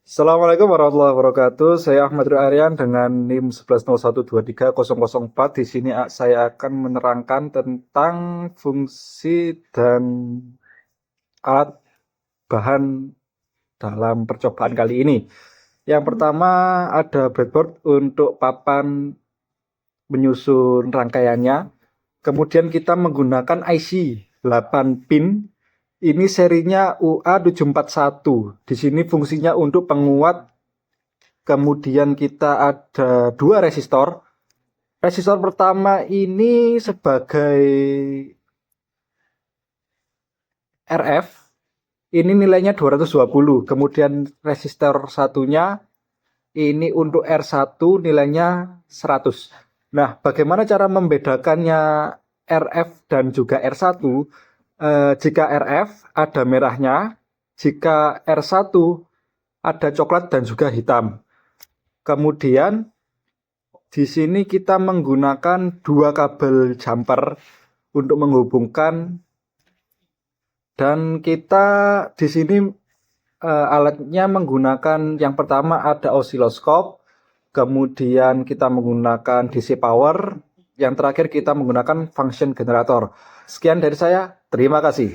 Assalamualaikum warahmatullahi wabarakatuh. Saya Ahmad Rio Aryan dengan NIM 1101230004. Di sini saya akan menerangkan tentang fungsi dan alat bahan dalam percobaan kali ini. Yang pertama ada breadboard untuk papan menyusun rangkaiannya. Kemudian kita menggunakan IC 8 pin. Ini serinya UA741. Di sini fungsinya untuk penguat. Kemudian kita ada dua resistor. Resistor pertama ini sebagai RF. Ini nilainya 220. Kemudian resistor satunya ini untuk R1 nilainya 100. Nah, bagaimana cara membedakannya RF dan juga R1? Jika RF ada merahnya, jika R1 ada coklat dan juga hitam. Kemudian di sini kita menggunakan dua kabel jumper untuk menghubungkan, dan kita di sini alatnya menggunakan yang pertama ada osiloskop, kemudian kita menggunakan DC power, yang terakhir kita menggunakan function generator. Sekian dari saya, terima kasih.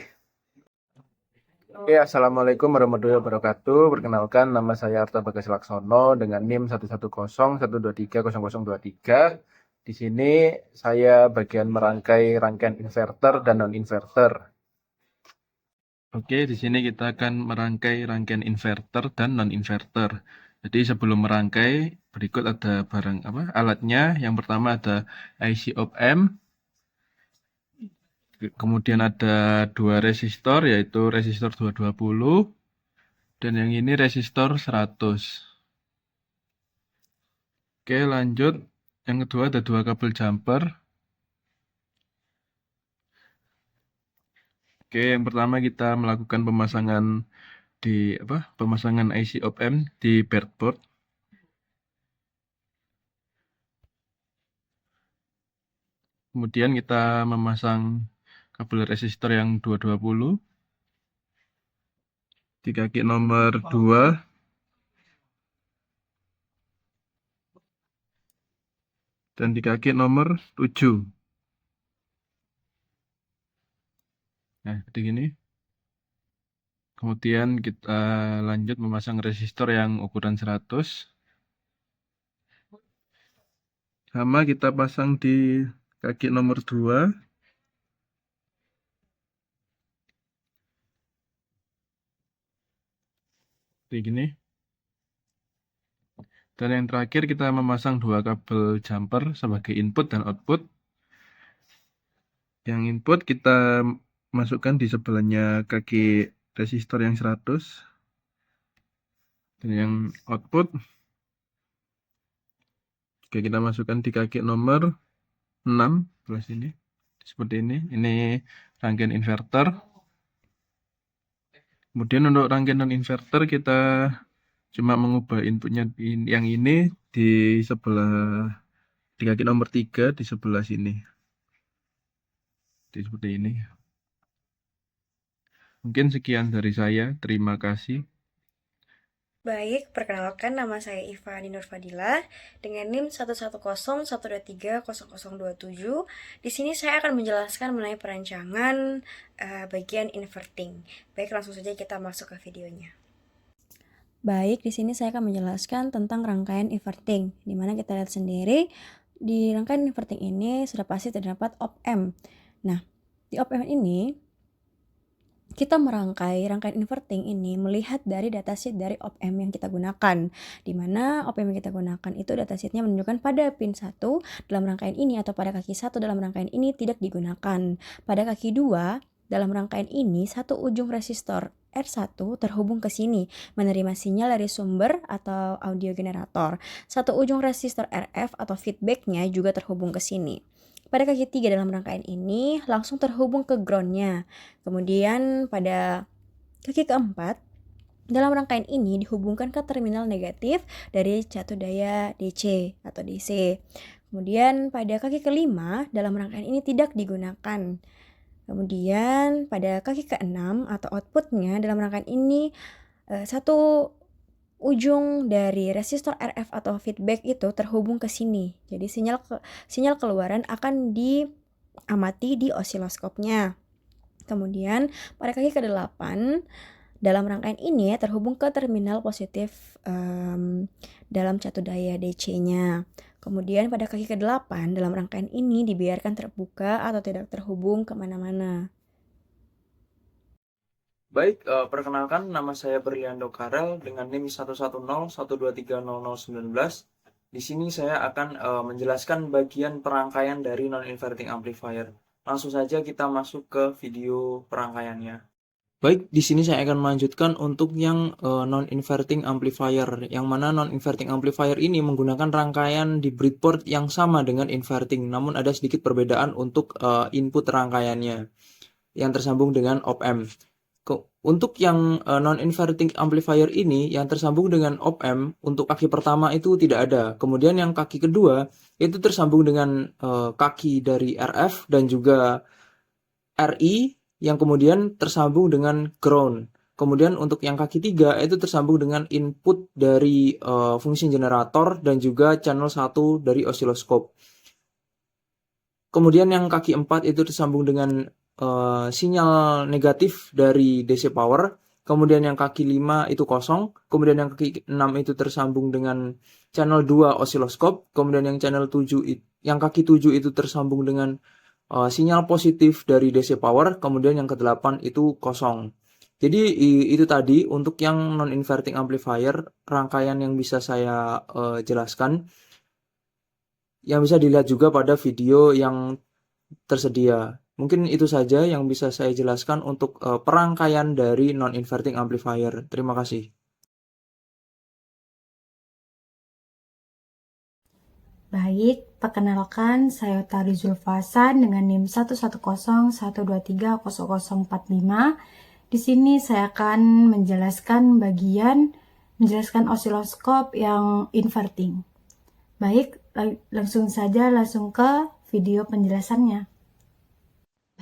Oke, Assalamualaikum warahmatullahi wabarakatuh. Perkenalkan, nama saya Arta Bagas Laksono dengan NIM 11012300023. Di sini saya bagian merangkai rangkaian inverter dan non-inverter. Oke, di sini kita akan merangkai rangkaian inverter dan non-inverter. Jadi sebelum merangkai, berikut ada alatnya. Yang pertama ada IC op-amp. Kemudian ada dua resistor, yaitu resistor 220 dan yang ini resistor 100. Oke, lanjut. Yang kedua ada dua kabel jumper. Oke, yang pertama kita melakukan pemasangan IC op-amp di breadboard. Kemudian kita memasang kabel resistor yang 220 di kaki nomor 2 dan di kaki nomor 7. Nah, seperti ini. Kemudian kita lanjut memasang resistor yang ukuran 100. Sama kita pasang di kaki nomor 2. Seperti ini. Dan yang terakhir kita memasang dua kabel jumper sebagai input dan output. Yang input kita masukkan di sebelahnya kaki resistor yang 100. Dan yang output juga kita masukkan di kaki nomor 6 sebelah sini. Seperti ini. Ini rangkaian inverter. Kemudian untuk rangkaian non-inverter kita cuma mengubah inputnya yang ini di kaki nomor 3 di sebelah sini. Jadi seperti ini. Mungkin sekian dari saya. Terima kasih. Baik, perkenalkan nama saya Iva Dinur Fadila dengan NIM 11012300027. Di sini saya akan menjelaskan mengenai perancangan bagian inverting. Baik, langsung saja kita masuk ke videonya. Baik, di sini saya akan menjelaskan tentang rangkaian inverting, di mana kita lihat sendiri di rangkaian inverting ini sudah pasti terdapat op-amp. Nah, di op-amp ini kita merangkai rangkaian inverting ini melihat dari datasheet dari op-amp yang kita gunakan, di mana op-amp yang kita gunakan itu datasheetnya menunjukkan pada pin 1 dalam rangkaian ini atau pada kaki 1 dalam rangkaian ini tidak digunakan. Pada kaki 2 dalam rangkaian ini satu ujung resistor R1 terhubung ke sini menerima sinyal dari sumber atau audio generator. Satu ujung resistor RF atau feedbacknya juga terhubung ke sini. Pada kaki 3 dalam rangkaian ini langsung terhubung ke groundnya. Kemudian pada kaki keempat dalam rangkaian ini dihubungkan ke terminal negatif dari catu daya DC atau DC. Kemudian pada kaki kelima dalam rangkaian ini tidak digunakan. Kemudian pada kaki keenam atau outputnya dalam rangkaian ini satu ujung dari resistor RF atau feedback itu terhubung ke sini. Jadi sinyal keluaran akan diamati di osiloskopnya. Kemudian pada kaki ke-8 dalam rangkaian ini terhubung ke terminal positif dalam catu daya DC-nya. Kemudian pada kaki ke-8 dalam rangkaian ini dibiarkan terbuka atau tidak terhubung kemana-mana. Baik, perkenalkan nama saya Berliando Karel dengan NIM 11012300019. Di sini saya akan menjelaskan bagian perangkaian dari non-inverting amplifier. Langsung saja kita masuk ke video perangkaiannya. Baik, di sini saya akan melanjutkan untuk yang non-inverting amplifier, yang mana non-inverting amplifier ini menggunakan rangkaian di breadboard yang sama dengan inverting, namun ada sedikit perbedaan untuk input rangkaiannya yang tersambung dengan op-amp. Untuk yang non-inverting amplifier ini yang tersambung dengan op-amp, untuk kaki pertama itu tidak ada. Kemudian yang kaki kedua itu tersambung dengan kaki dari RF dan juga RI yang kemudian tersambung dengan ground. Kemudian untuk yang kaki 3 itu tersambung dengan input dari fungsi generator dan juga channel 1 dari osiloskop. Kemudian yang kaki 4 itu tersambung dengan sinyal negatif dari DC power. Kemudian yang kaki 5 itu kosong. Kemudian yang kaki 6 itu tersambung dengan channel 2 osiloskop. Kemudian yang kaki 7 itu tersambung dengan sinyal positif dari DC power, kemudian yang ke-8 itu kosong. Jadi itu tadi untuk yang non-inverting amplifier, rangkaian yang bisa saya jelaskan. Yang bisa dilihat juga pada video yang tersedia. Mungkin itu saja yang bisa saya jelaskan untuk perangkaian dari non-inverting amplifier. Terima kasih. Baik, perkenalkan saya Tari Zulfasan dengan NIM 11012300045. Di sini saya akan menjelaskan osiloskop yang inverting. Baik, langsung ke video penjelasannya.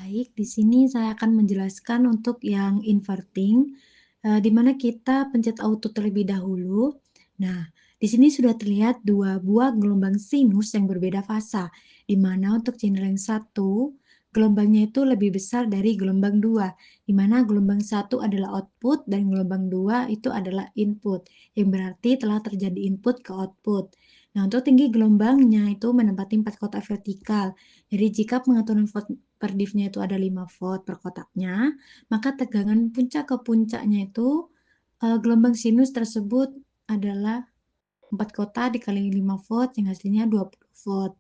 Baik, di sini saya akan menjelaskan untuk yang inverting, di mana kita pencet auto terlebih dahulu. Nah, di sini sudah terlihat dua buah gelombang sinus yang berbeda fasa, di mana untuk channel yang satu, gelombangnya itu lebih besar dari gelombang 2, di mana gelombang 1 adalah output dan gelombang 2 itu adalah input, yang berarti telah terjadi input ke output. Nah, untuk tinggi gelombangnya itu menempati 4 kotak vertikal. Jadi, jika pengaturan volt per diff-nya itu ada 5 volt per kotaknya, maka tegangan puncak ke puncaknya itu gelombang sinus tersebut adalah 4 kotak dikali 5 volt yang hasilnya 20 volt.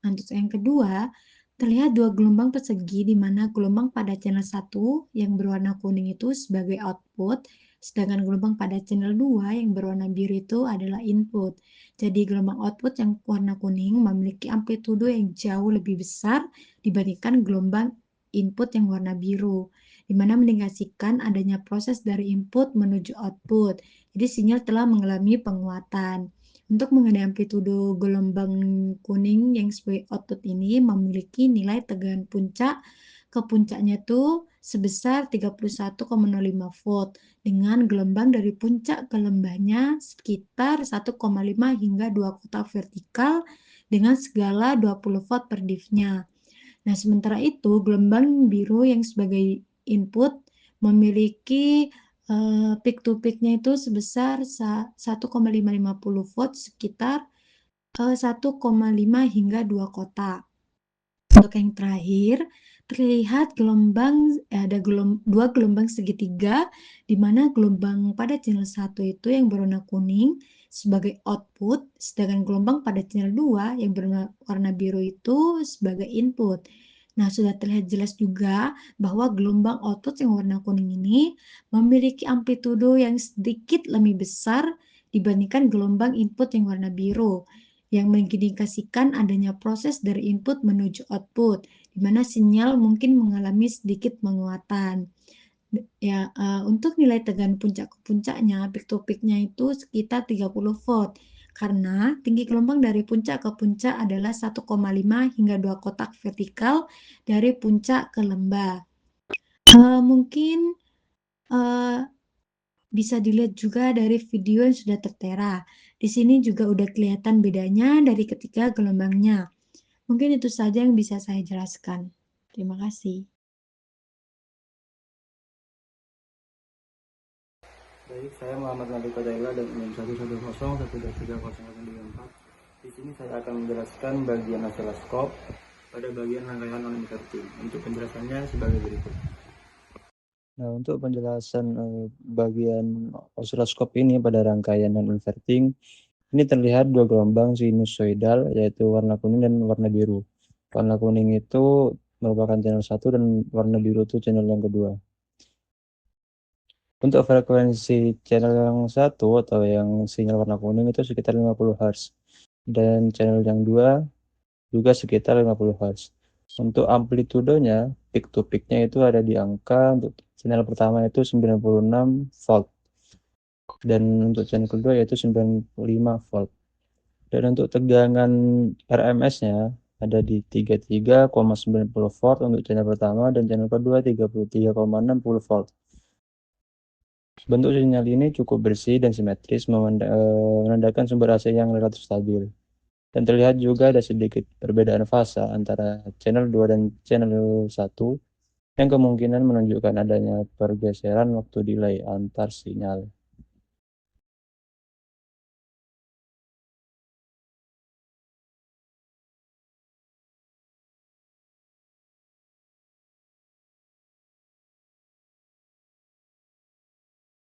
Nah, untuk yang kedua, terlihat dua gelombang persegi di mana gelombang pada channel 1 yang berwarna kuning itu sebagai output, sedangkan gelombang pada channel 2 yang berwarna biru itu adalah input. Jadi gelombang output yang warna kuning memiliki amplitudo yang jauh lebih besar dibandingkan gelombang input yang warna biru, di mana mengindikasikan adanya proses dari input menuju output. Jadi sinyal telah mengalami penguatan. Untuk mengenai amplitudo gelombang kuning yang sebagai output ini memiliki nilai tegangan puncak ke puncaknya itu sebesar 31,05 volt dengan gelombang dari puncak ke lembahnya sekitar 1,5 hingga 2 kotak vertikal dengan segala 20 volt per diff-nya. Nah, sementara itu gelombang biru yang sebagai input memiliki peak to peak-nya itu sebesar 1,550 volt sekitar 1,5 hingga 2 kotak. Untuk yang terakhir, terlihat ada dua gelombang segitiga, di mana gelombang pada channel 1 itu yang berwarna kuning sebagai output, sedangkan gelombang pada channel 2 yang berwarna biru itu sebagai input. Nah, sudah terlihat jelas juga bahwa gelombang output yang warna kuning ini memiliki amplitudo yang sedikit lebih besar dibandingkan gelombang input yang warna biru, yang mengindikasikan adanya proses dari input menuju output, di mana sinyal mungkin mengalami sedikit penguatan. Ya, untuk nilai tegangan puncak ke puncaknya, peak to peak-nya itu sekitar 30 volt. Karena tinggi gelombang dari puncak ke puncak adalah 1,5 hingga 2 kotak vertikal dari puncak ke lembah. Mungkin Bisa dilihat juga dari video yang sudah tertera. Di sini juga udah kelihatan bedanya dari ketiga gelombangnya. Mungkin itu saja yang bisa saya jelaskan. Terima kasih. Baik, saya Muhammad Nabi Kodaila dan NIM 110 123 014. Di sini saya akan menjelaskan bagian osiloskop pada bagian rangkaian non-inverting. Untuk penjelasannya sebagai berikut. Nah, untuk penjelasan bagian osiloskop ini pada rangkaian non-inverting, ini terlihat dua gelombang sinusoidal, yaitu warna kuning dan warna biru. Warna kuning itu merupakan channel 1 dan warna biru itu channel yang kedua. Untuk frekuensi channel yang satu atau yang sinyal warna kuning itu sekitar 50 Hz. Dan channel yang dua juga sekitar 50 Hz. Untuk amplitudenya, peak to peaknya itu ada di angka, untuk channel pertama itu 96 volt. Dan untuk channel kedua yaitu 95 volt. Dan untuk tegangan RMS-nya ada di 33,90 volt untuk channel pertama dan channel kedua 33,60 volt. Bentuk sinyal ini cukup bersih dan simetris, menandakan sumber AC yang relatif stabil. Dan terlihat juga ada sedikit perbedaan fase antara channel 2 dan channel 1 yang kemungkinan menunjukkan adanya pergeseran waktu delay antar sinyal.